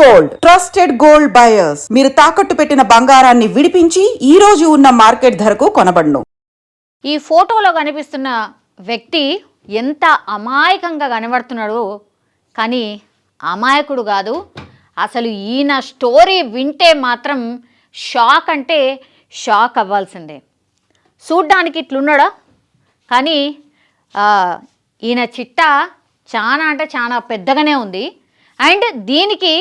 Gold trusted gold buyers. మీరు తాకట్టు పెట్టిన బంగారాన్ని విడిపించి ఈ రోజు ఉన్న మార్కెట్ ధరకు కొనబడును. ఈ ఫోటోలో కనిపిస్తున్న వ్యక్తి ఎంత అమాయకంగా కనబడుతున్నాడో, కానీ అమాయకుడు కాదు. అసలు ఈయన స్టోరీ వింటే మాత్రం షాక్ అంటే షాక్ అవ్వాల్సిందే. చూడ్డానికి ఇట్లున్నాడా, కానీ ఈయన చిట్టా చాలా అంటే చాలా పెద్దగానే ఉంది. అండ్ దీనికి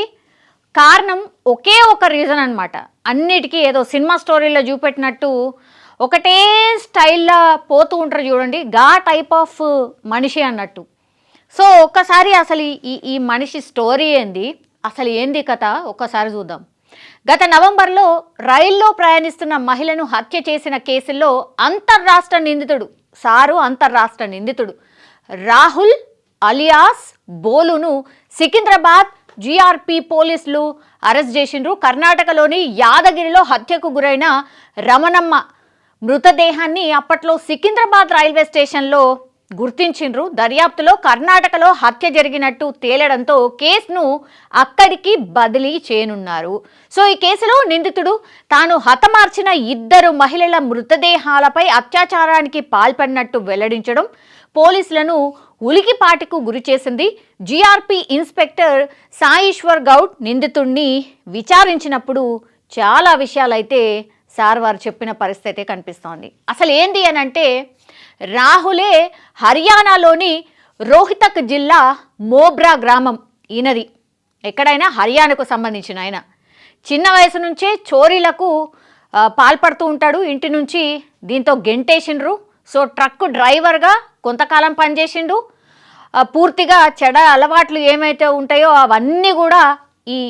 కారణం ఒకే ఒక రీజన్ అనమాట. అన్నిటికీ ఏదో సినిమా స్టోరీలో చూపెట్టినట్టు ఒకటే స్టైల్లో పోతూ ఉంటారు చూడండి, గా టైప్ ఆఫ్ మనిషి అన్నట్టు. సో ఒక్కసారి అసలు ఈ మనిషి స్టోరీ ఏంది, అసలు ఏంది కథ ఒక్కసారి చూద్దాం. గత నవంబర్లో రైల్లో ప్రయాణిస్తున్న మహిళను హత్య చేసిన కేసుల్లో అంతర్రాష్ట్ర నిందితుడు రాహుల్ అలియాస్ బోలును సికింద్రాబాద్ జీఆర్పీ పోలీసులు అరెస్ట్ చేసిండ్రు. కర్ణాటకలోని యాదగిరిలో హత్యకు గురైన రమణమ్మ మృతదేహాన్ని అప్పట్లో సికింద్రాబాద్ రైల్వే స్టేషన్లో గుర్తించిండ్రు. దర్యాప్తులో కర్ణాటకలో హత్య జరిగినట్టు తేలడంతో కేసును అక్కడికి బదిలీ చేయనున్నారు. సో ఈ కేసులో నిందితుడు తాను హతమార్చిన 2 మహిళల మృతదేహాలపై అత్యాచారానికి పాల్పడినట్టు వెల్లడించడం పోలీసులను ఉలికిపాటుకు గురి చేసింది. జీఆర్పీ ఇన్స్పెక్టర్ సాయిశ్వర్ గౌడ్ నిందితుడిని విచారించినప్పుడు చాలా విషయాలైతే వారు చెప్పిన పరిస్థితి కనిపిస్తోంది. అసలు ఏంది అని అంటే, రాహులే హర్యానాలోని రోహ్తక్ జిల్లా మోబ్రా గ్రామం ఈయనది. ఎక్కడైనా హర్యానాకు సంబంధించిన ఆయన. చిన్న వయసు నుంచే చోరీలకు పాల్పడుతూ ఉంటాడు ఇంటి నుంచి. దీంతో గెంటేసిండ్రు. సో ట్రక్ డ్రైవర్గా కొంతకాలం పనిచేసిండు. పూర్తిగా చెడ అలవాట్లు ఏమైతే ఉంటాయో అవన్నీ కూడా ఈ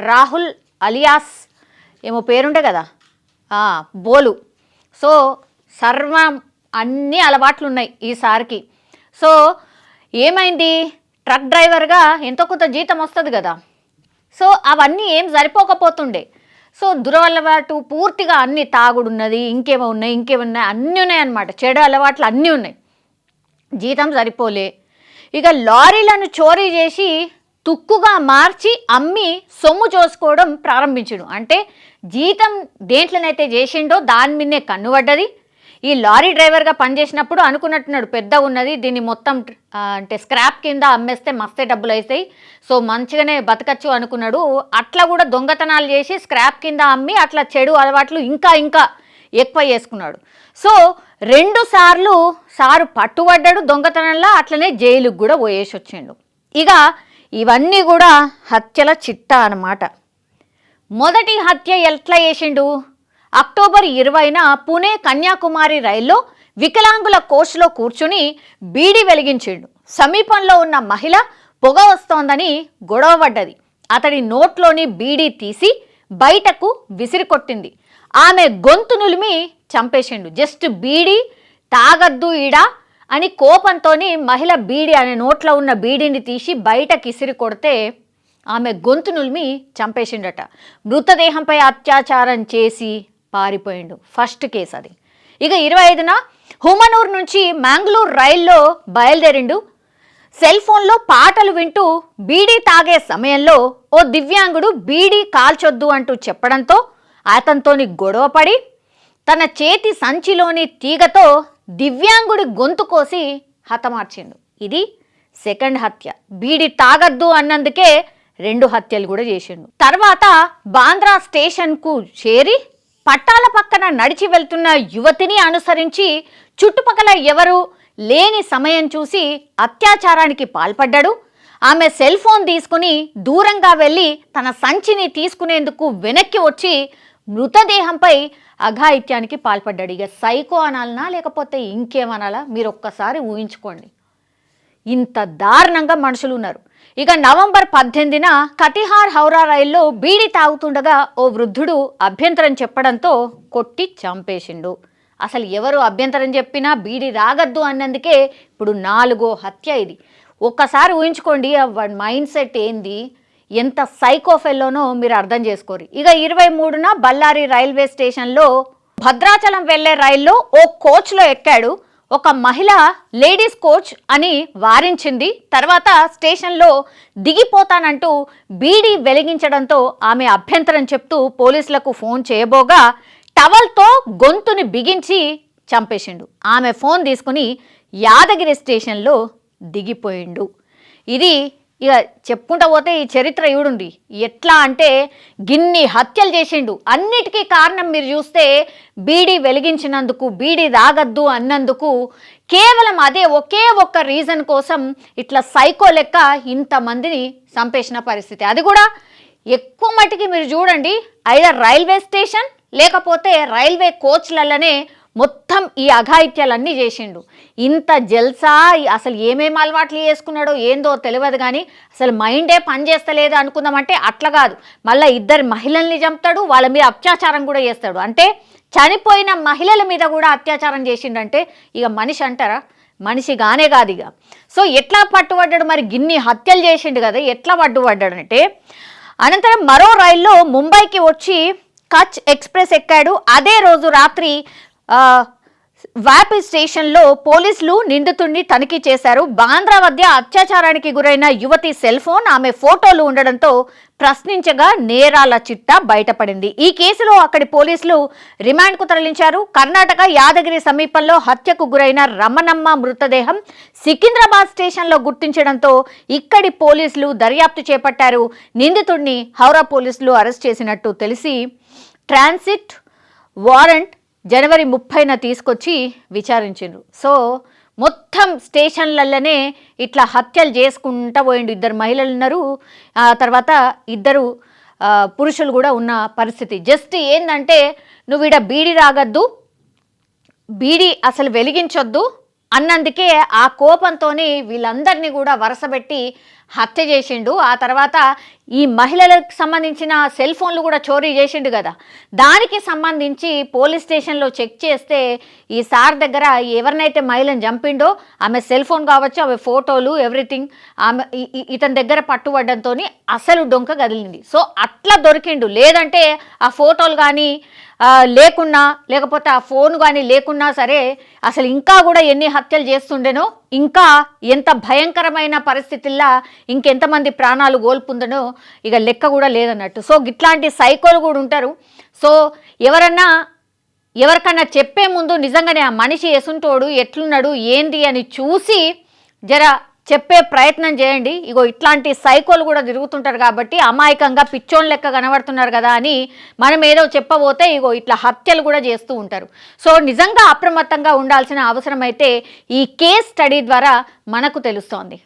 రాహుల్ అలియాస్ ఏమో పేరుంటే కదా బోలు. సో సర్వం అన్ని అలవాట్లు ఉన్నాయి ఈసారికి. సో ఏమైంది, ట్రక్ డ్రైవర్గా ఎంతో కొంత జీతం వస్తుంది కదా. సో అవన్నీ ఏం సరిపోకపోతుండే. సో దురలవాటు పూర్తిగా అన్ని తాగుడున్నది, ఇంకేమో ఉన్నాయి అన్నీ ఉన్నాయన్నమాట. చెడు అలవాట్లు అన్నీ ఉన్నాయి. జీతం సరిపోలే. ఇక లారీలను చోరీ చేసి తుక్కుగా మార్చి అమ్మి సొమ్ము చూసుకోవడం ప్రారంభించడు. అంటే జీతం దేంట్లోనైతే చేసిండో దాని మీదనే కన్నుపడ్డది. ఈ లారీ డ్రైవర్గా పనిచేసినప్పుడు అనుకున్నట్టున్నాడు, పెద్ద ఉన్నది, దీన్ని మొత్తం అంటే స్క్రాప్ కింద అమ్మేస్తే మస్తే డబ్బులు అవుతాయి, సో మంచిగానే బతకచ్చు అనుకున్నాడు. అట్లా కూడా దొంగతనాలు చేసి స్క్రాప్ కింద అమ్మి అట్లా చెడు అలవాట్లు ఇంకా ఎక్కువ చేసుకున్నాడు. సో 2 సార్లు సారు పట్టుబడ్డాడు దొంగతనంలో. అట్లనే జైలుకు కూడా పోయేసి వచ్చిండు. ఇక ఇవన్నీ కూడా హత్యల చిట్టా అన్నమాట. మొదటి హత్య ఎట్లా చేసిండు, అక్టోబర్ 20న పుణే కన్యాకుమారి రైల్లో వికలాంగుల కోచ్లో కూర్చుని బీడీ వెలిగించిండు. సమీపంలో ఉన్న మహిళ పొగ వస్తోందని గొడవపడ్డది. అతడి నోట్లోని బీడీ తీసి బయటకు విసిరికొట్టింది. ఆమె గొంతు నులిమి చంపేసిండు. జస్ట్ బీడీ తాగద్దు ఈడ అని కోపంతో మహిళ బీడీ అనే నోట్లో ఉన్న బీడీని తీసి బయటకి ఇసిరి కొడితే ఆమె గొంతు నులిమి చంపేసిండట. మృతదేహంపై అత్యాచారం చేసి పారిపోయిండు. ఫస్ట్ కేసు అది. ఇక 25న హుమనూర్ నుంచి మ్యాంగ్లూర్ రైల్లో బయలుదేరిండు. సెల్ ఫోన్లో పాటలు వింటూ బీడీ తాగే సమయంలో ఓ దివ్యాంగుడు బీడీ కాల్చొద్దు అంటూ చెప్పడంతో అతనితోని గొడవపడి తన చేతి సంచిలోని తీగతో దివ్యాంగుడి గొంతు కోసి హతమార్చిండు. ఇది సెకండ్ హత్య. బీడీ తాగద్దు అన్నందుకే 2 హత్యలు కూడా చేసిండు. తర్వాత బాంద్రా స్టేషన్కు చేరి పట్టాల పక్కన నడిచి వెళ్తున్న యువతిని అనుసరించి చుట్టుపక్కల ఎవరు లేని సమయం చూసి అత్యాచారానికి పాల్పడ్డాడు. ఆమె సెల్ ఫోన్ తీసుకుని దూరంగా వెళ్ళి తన సంచిని తీసుకునేందుకు వెనక్కి వచ్చి మృతదేహంపై అఘాయిత్యానికి పాల్పడ్డాడు. ఇక సైకో అనాలనా లేకపోతే ఇంకేమనాలా మీరు ఒక్కసారి ఊహించుకోండి. ఇంత దారుణంగా మనుషులు ఉన్నారు. ఇక నవంబర్ 18న కటిహార్ హౌరా రైల్లో బీడీ తాగుతుండగా ఓ వృద్ధుడు అభ్యంతరం చెప్పడంతో కొట్టి చంపేసిండు. అసలు ఎవరు అభ్యంతరం చెప్పినా బీడీ రాగద్దు అన్నందుకే ఇప్పుడు 4వ హత్య ఇది. ఒక్కసారి ఊహించుకోండి వాడి మైండ్ సెట్ ఏంది, ఎంత సైకోఫెల్లోనో మీరు అర్థం చేసుకోరు. ఇక 23న బళ్ళారి రైల్వే స్టేషన్లో భద్రాచలం వెళ్లే రైల్లో ఓ కోచ్లో ఎక్కాడు. ఒక మహిళ లేడీస్ కోచ్ అని వారించింది. తర్వాత స్టేషన్లో దిగిపోతానంటూ బీడీ వెలిగించడంతో ఆమె అభ్యంతరం చెప్తూ పోలీసులకు ఫోన్ చేయబోగా టవల్తో గొంతుని బిగించి చంపేసిండు. ఆమె ఫోన్ తీసుకుని యాదగిరి స్టేషన్లో దిగిపోయిండు. ఇది ఇక చెప్పుకుంటా పోతే ఈ చరిత్ర ఇవుడుంది. ఎట్లా అంటే గిన్ని హత్యలు చేసిండు. అన్నిటికీ కారణం మీరు చూస్తే బీడీ వెలిగించినందుకు, బీడీ తాగద్దు అన్నందుకు, కేవలం అదే ఒకే ఒక్క రీజన్ కోసం ఇట్లా సైకో లెక్క ఇంతమందిని చంపేసిన పరిస్థితి. అది కూడా ఎక్కువ మటుకి మీరు చూడండి, ఐదర్ రైల్వే స్టేషన్ లేకపోతే రైల్వే కోచ్లలోనే మొత్తం ఈ అఘాయిత్యాలన్నీ చేసిండు. ఇంత జల్సా అసలు ఏమేమి అలవాట్లు చేసుకున్నాడో ఏందో తెలియదు, కానీ అసలు మైండే పనిచేస్తలేదు అనుకుందామంటే అట్లా కాదు. మళ్ళీ 2 మహిళల్ని చంపుతాడు, వాళ్ళ మీద అత్యాచారం కూడా చేస్తాడు. అంటే చనిపోయిన మహిళల మీద కూడా అత్యాచారం చేసిండంటే ఇక మనిషి అంటారా? మనిషి గానే కాదు ఇక. సో ఎట్లా పట్టుబడ్డాడు మరి? గిన్ని హత్యలు చేసిండు కదా, ఎట్లా పట్టుబడ్డాడు అంటే, అనంతరం మరో రైల్లో ముంబైకి వచ్చి కచ్ ఎక్స్ప్రెస్ ఎక్కాడు. అదే రోజు రాత్రి వాపి స్టేషన్లో పోలీసులు నిందితుడిని తనిఖీ చేశారు. బాంద్రా వద్ద అత్యాచారానికి గురైన యువతి సెల్ ఫోన్, ఆమె ఫోటోలు ఉండడంతో ప్రశ్నించగా నేరాల చిట్టా బయటపడింది. ఈ కేసులో అక్కడి పోలీసులు రిమాండ్కు తరలించారు. కర్ణాటక యాదగిరి సమీపంలో హత్యకు గురైన రమణమ్మ మృతదేహం సికింద్రాబాద్ స్టేషన్లో గుర్తించడంతో ఇక్కడి పోలీసులు దర్యాప్తు చేపట్టారు. నిందితుడిని హౌరా పోలీసులు అరెస్ట్ చేసినట్టు తెలిసి ట్రాన్సిట్ వారెంట్ జనవరి 30న తీసుకొచ్చి విచారించిండ్రు. సో మొత్తం స్టేషన్లలోనే ఇట్లా హత్యలు చేసుకుంటూ పోయిండు. 2 మహిళలు ఉన్నారు, తర్వాత 2 పురుషులు కూడా ఉన్న పరిస్థితి. జస్ట్ ఏంటంటే నువ్వు ఈడ బీడీ తాగద్దు, బీడీ అసలు వెలిగించొద్దు అన్నందుకే ఆ కోపంతోనే వీళ్ళందరినీ కూడా వరుసబెట్టి హత్య చేసిండు. ఆ తర్వాత ఈ మహిళలకు సంబంధించిన సెల్ ఫోన్లు కూడా చోరీ చేసిండు కదా, దానికి సంబంధించి పోలీస్ స్టేషన్లో చెక్ చేస్తే ఈ సార్ దగ్గర ఎవరినైతే మహిళను చంపిండో ఆమె సెల్ ఫోన్ కావచ్చు, ఆమె ఫోటోలు ఎవ్రీథింగ్ ఆమె ఇతని దగ్గర పట్టుబడ్డంతో అసలు డొంక కదిలింది. సో అట్లా దొరికిండు. లేదంటే ఆ ఫోటోలు కానీ లేకున్నా, లేకపోతే ఆ ఫోన్ కానీ లేకున్నా సరే అసలు ఇంకా కూడా ఎన్ని హత్యలు చేస్తుండేనో, ఇంకా ఎంత భయంకరమైన పరిస్థితుల్లో ఇంకెంతమంది ప్రాణాలు కోల్పోందనో ఇక లెక్క కూడా లేదన్నట్టు. సో ఇట్లాంటి సైకోలు కూడా ఉంటారు. సో ఎవరికన్నా చెప్పే ముందు నిజంగానే ఆ మనిషి ఎసుంటోడు ఎట్లున్నాడు ఏంది అని చూసి జర చెప్పే ప్రయత్నం చేయండి. ఇగో ఇట్లాంటి సైకోలు కూడా తిరుగుతుంటారు కాబట్టి అమాయకంగా పిచ్చోన్ లెక్క కనబడుతున్నారు కదా అని మనం ఏదో చెప్పబోతే ఇగో ఇట్లా హత్యలు కూడా చేస్తూ ఉంటారు. సో నిజంగా అప్రమత్తంగా ఉండాల్సిన అవసరం అయితే ఈ కేస్ స్టడీ ద్వారా మనకు తెలుస్తోంది.